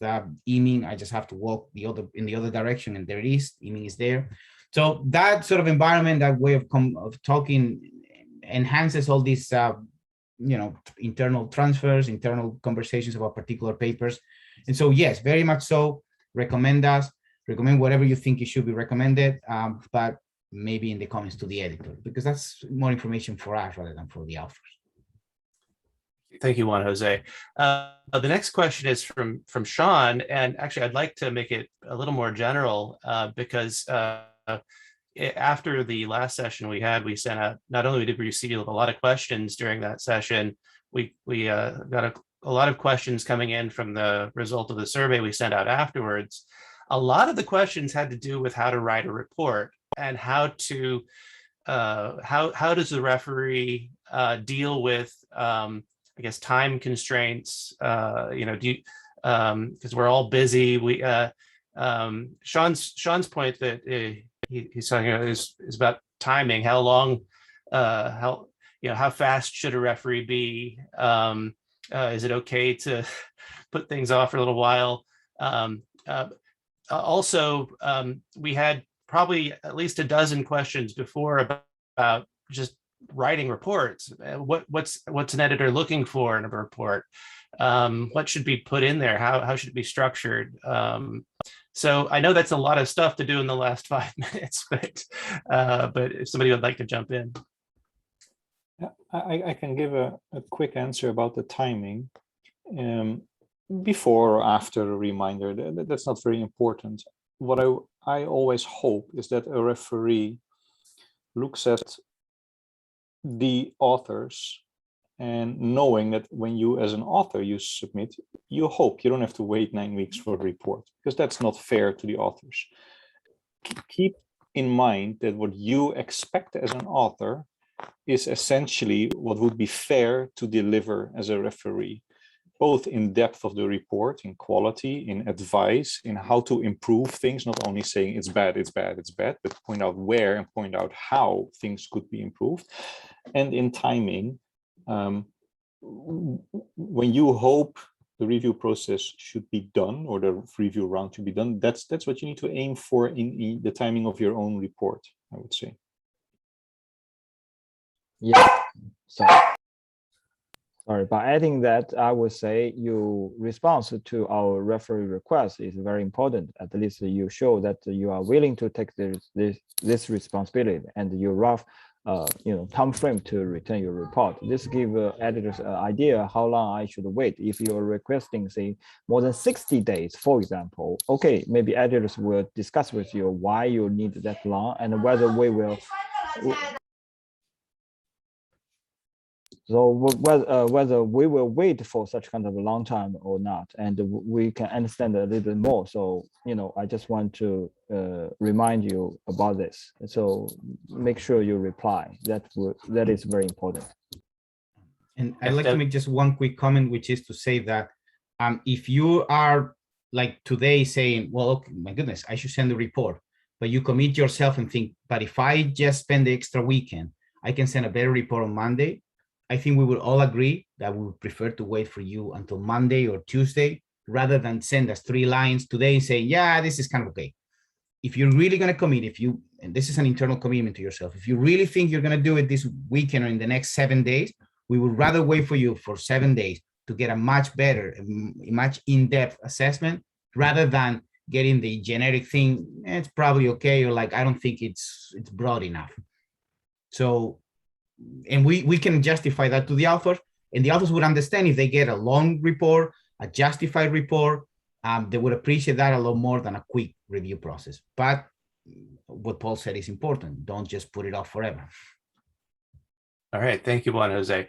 S7: Eaming, I just have to walk in the other direction and there it is. Eaming is there. So that sort of environment, that way of talking enhances all these internal transfers, internal conversations about particular papers. And so, yes, very much so, recommend whatever you think it should be recommended, but maybe in the comments to the editor, because that's more information for us rather than for the authors.
S1: Thank you, Juan Jose. The next question is from Sean, and actually I'd like to make it a little more general because after the last session we sent out, not only did we receive a lot of questions during that session, we got a lot of questions coming in from the result of the survey we sent out afterwards. A lot of the questions had to do with how to write a report and how to how does the referee deal with I guess time constraints, because we're all busy. Sean's point that he's talking about is about timing. How long, how fast should a referee be? Is it okay to put things off for a little while? Also, we had probably at least a dozen questions before about just writing reports. What's an editor looking for in a report? What should be put in there? How should it be structured? So I know that's a lot of stuff to do in the last 5 minutes, but if somebody would like to jump in.
S3: I can give a quick answer about the timing. Before or after a reminder, that's not very important. What I always hope is that a referee looks at the authors and knowing that when you as an author you submit, you hope you don't have to wait 9 weeks for a report, because that's not fair to the authors. keep in mind that what you expect as an author is essentially what would be fair to deliver as a referee, both in depth of the report, in quality, in advice, in how to improve things, not only saying it's bad, it's bad, it's bad, but point out where and point out how things could be improved. And in timing, when you hope the review process should be done or the review round to be done, that's what you need to aim for in the timing of your own report, I would say.
S4: Yeah, sorry, by adding that, I would say your response to our referee request is very important. At least you show that you are willing to take this responsibility and your rough time frame to return your report. This gives editors an idea how long I should wait. If you're requesting, say, more than 60 days, for example, okay, maybe editors will discuss with you why you need that long and whether we will. So whether we will wait for such kind of a long time or not, and we can understand a little bit more. So, I just want to remind you about this. So make sure you reply. That is very important.
S7: And I'd like to make just one quick comment, which is to say that if you are like today saying, well, okay, my goodness, I should send a report, but you commit yourself and think, but if I just spend the extra weekend, I can send a better report on Monday. I think we will all agree that we would prefer to wait for you until Monday or Tuesday, rather than send us 3 lines today and say, yeah, this is kind of okay. If you're really going to commit, and this is an internal commitment to yourself, if you really think you're going to do it this weekend or in the next 7 days, we would rather wait for you for 7 days to get a much better, much in-depth assessment, rather than getting the generic thing, it's probably okay, or like, I don't think it's broad enough. So, and we can justify that to the authors, and the authors would understand if they get a long report, a justified report, they would appreciate that a lot more than a quick review process. But what Paul said is important. Don't just put it off forever.
S1: All right, thank you, Juan Jose.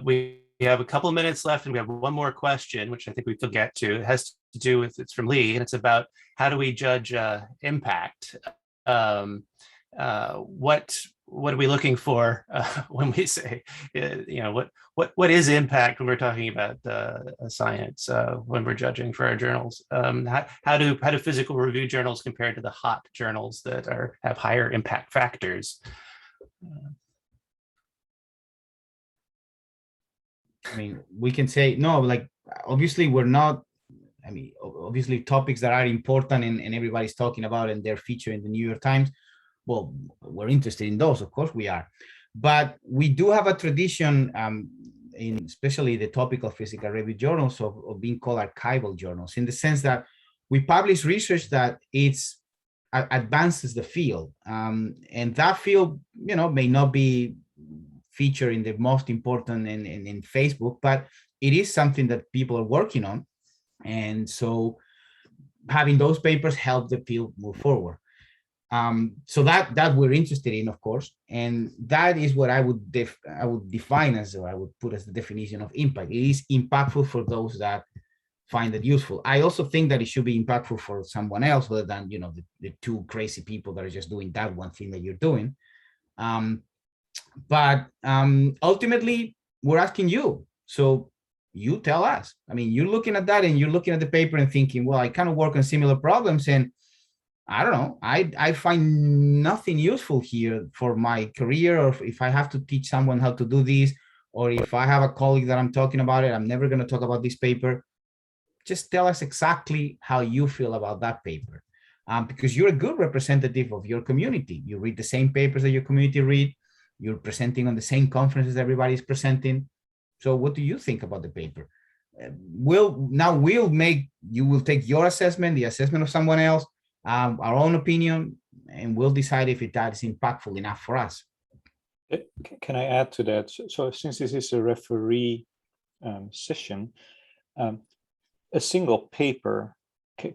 S1: We have a couple of minutes left, and we have one more question, which I think we could get to. It has to do with, it's from Lee, and it's about how do we judge impact? What are we looking for when we say, what is impact when we're talking about science, when we're judging for our journals? How do physical review journals compare to the hot journals that have higher impact factors?
S7: I mean, we can say, no, like, obviously we're not, obviously topics that are important and everybody's talking about and they're featured in the New York Times, well, we're interested in those, of course we are. But we do have a tradition in especially the topical physical review journals of being called archival journals, in the sense that we publish research that advances the field. And that field, may not be featured in the most important in Facebook, but it is something that people are working on. And so having those papers help the field move forward. So that we're interested in, of course, and that is what I would define as, or I would put as the definition of impact. It is impactful for those that find it useful. I also think that it should be impactful for someone else other than the 2 crazy people that are just doing that one thing that you're doing. But ultimately, we're asking you. So you tell us. You're looking at that and you're looking at the paper and thinking, well, I kind of work on similar problems, and I don't know, I find nothing useful here for my career, or if I have to teach someone how to do this, or if I have a colleague that I'm talking about it, I'm never going to talk about this paper. Just tell us exactly how you feel about that paper, because you're a good representative of your community. You read the same papers that your community read. You're presenting on the same conferences everybody's presenting. So what do you think about the paper? You will take your assessment, the assessment of someone else, our own opinion, and we'll decide if that is impactful enough for us.
S3: Can I add to that? So since this is a referee session, a single paper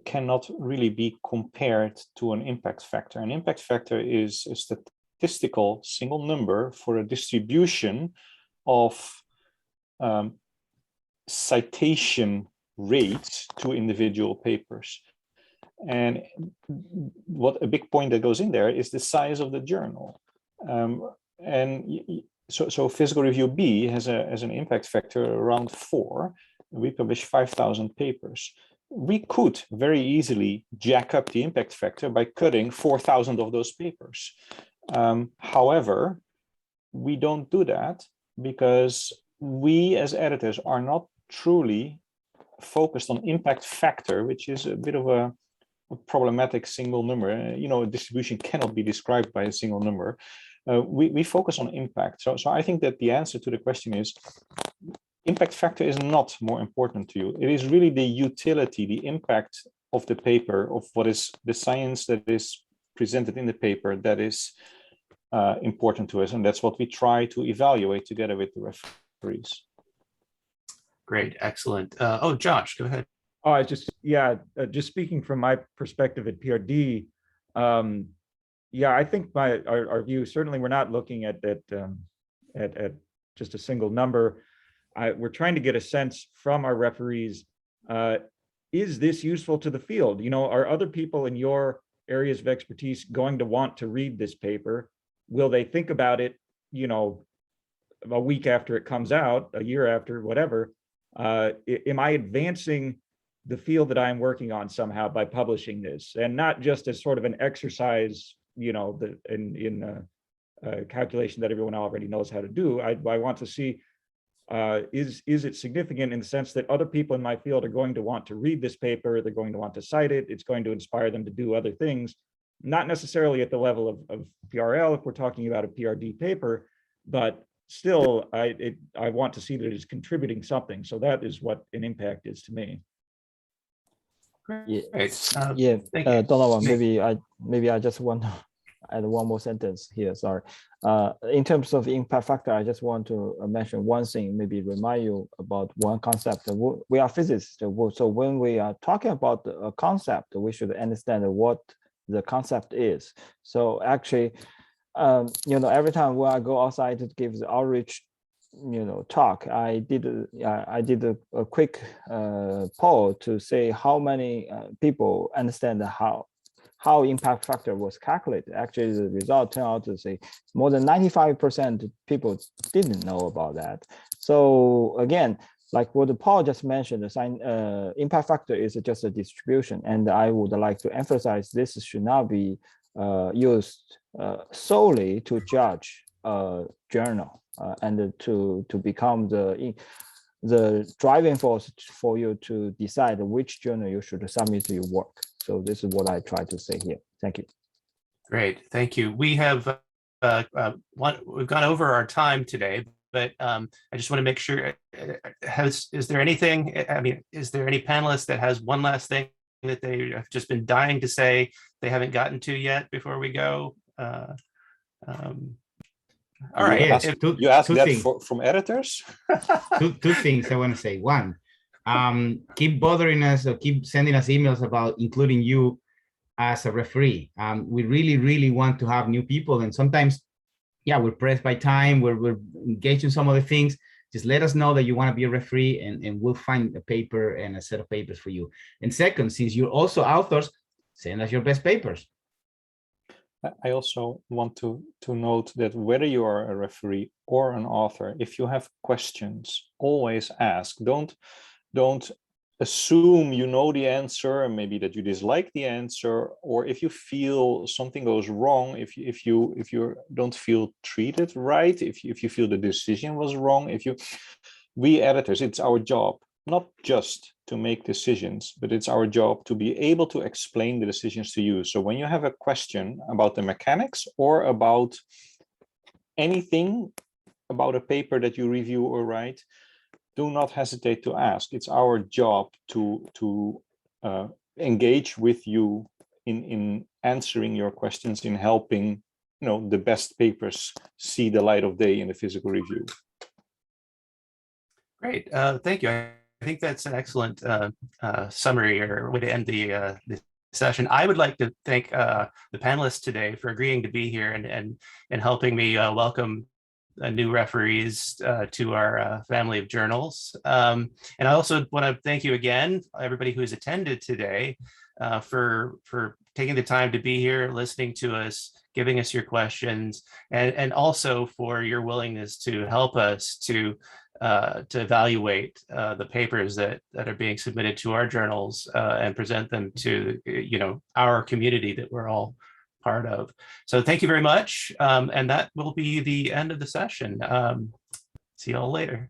S3: cannot really be compared to an impact factor. An impact factor is a statistical single number for a distribution of citation rates to individual papers. And what a big point that goes in there is the size of the journal. So physical review B has an impact factor around 4. We publish 5,000 papers. We could very easily jack up the impact factor by cutting 4,000 of those papers. However, we don't do that because we as editors are not truly focused on impact factor, which is a bit of a problematic single number. A distribution cannot be described by a single number. We focus on impact. So I think that the answer to the question is impact factor is not more important to you. It is really the utility, the impact of the paper, of what is the science that is presented in the paper that is important to us. And that's what we try to evaluate together with the referees.
S1: Great, excellent. Oh, Josh, go ahead.
S6: Oh, just speaking from my perspective at PRD, I think our view, certainly we're not looking at just a single number. We're trying to get a sense from our referees, is this useful to the field? Are other people in your areas of expertise going to want to read this paper? Will they think about it, a week after it comes out, a year after, whatever? Am I advancing the field that I'm working on somehow by publishing this, and not just as sort of an exercise, in calculation that everyone already knows how to do? I want to see, is it significant in the sense that other people in my field are going to want to read this paper, they're going to want to cite it, it's going to inspire them to do other things, not necessarily at the level of PRL if we're talking about a PRD paper, but still, I want to see that it's contributing something. So that is what an impact is to me.
S4: Donovan, maybe I just want to add one more sentence here. Sorry. In terms of impact factor, I just want to mention one thing, maybe remind you about one concept. We are physicists, so when we are talking about a concept, we should understand what the concept is. So actually, every time when I go outside to give the outreach, talk, I did a quick poll to say how many people understand how impact factor was calculated. Actually, the result turned out to say more than 95% people didn't know about that. So again, like what Paul just mentioned, the impact factor is just a distribution, and I would like to emphasize this should not be used solely to judge a journal and to become the driving force for you to decide which journal you should submit your work. So this is what I try to say here. Thank you.
S1: Great, thank you. We have we've gone over our time today, but I just want to make sure, is there anything, is there any panelist that has one last thing that they have just been dying to say they haven't gotten to yet before we go? All right.
S5: Yes,
S3: you asked that
S5: things.
S3: From editors?
S7: two things I want to say. One, keep bothering us or keep sending us emails about including you as a referee. We really, really want to have new people, and sometimes, we're pressed by time, we're engaged in some other things. Just let us know that you want to be a referee, and we'll find a paper and a set of papers for you. And second, since you're also authors, send us your best papers.
S3: I also want to note that whether you are a referee or an author, if you have questions, always ask. Don't assume you know the answer, and maybe that you dislike the answer, or if you feel something goes wrong, if you don't feel treated right, if you feel the decision was wrong, we editors, it's our job not just to make decisions, but it's our job to be able to explain the decisions to you. So when you have a question about the mechanics or about anything about a paper that you review or write, do not hesitate to ask. It's our job to engage with you in answering your questions, in helping the best papers see the light of day in the physical review.
S1: Great, thank you. I think that's an excellent summary or way to end the session. I would like to thank the panelists today for agreeing to be here and helping me welcome new referees to our family of journals. And I also want to thank you again, everybody who has attended today. for taking the time to be here, listening to us, giving us your questions, and also for your willingness to help us to evaluate the papers that are being submitted to our journals and present them to our community that we're all part of. So thank you very much, and that will be the end of the session. See you all later.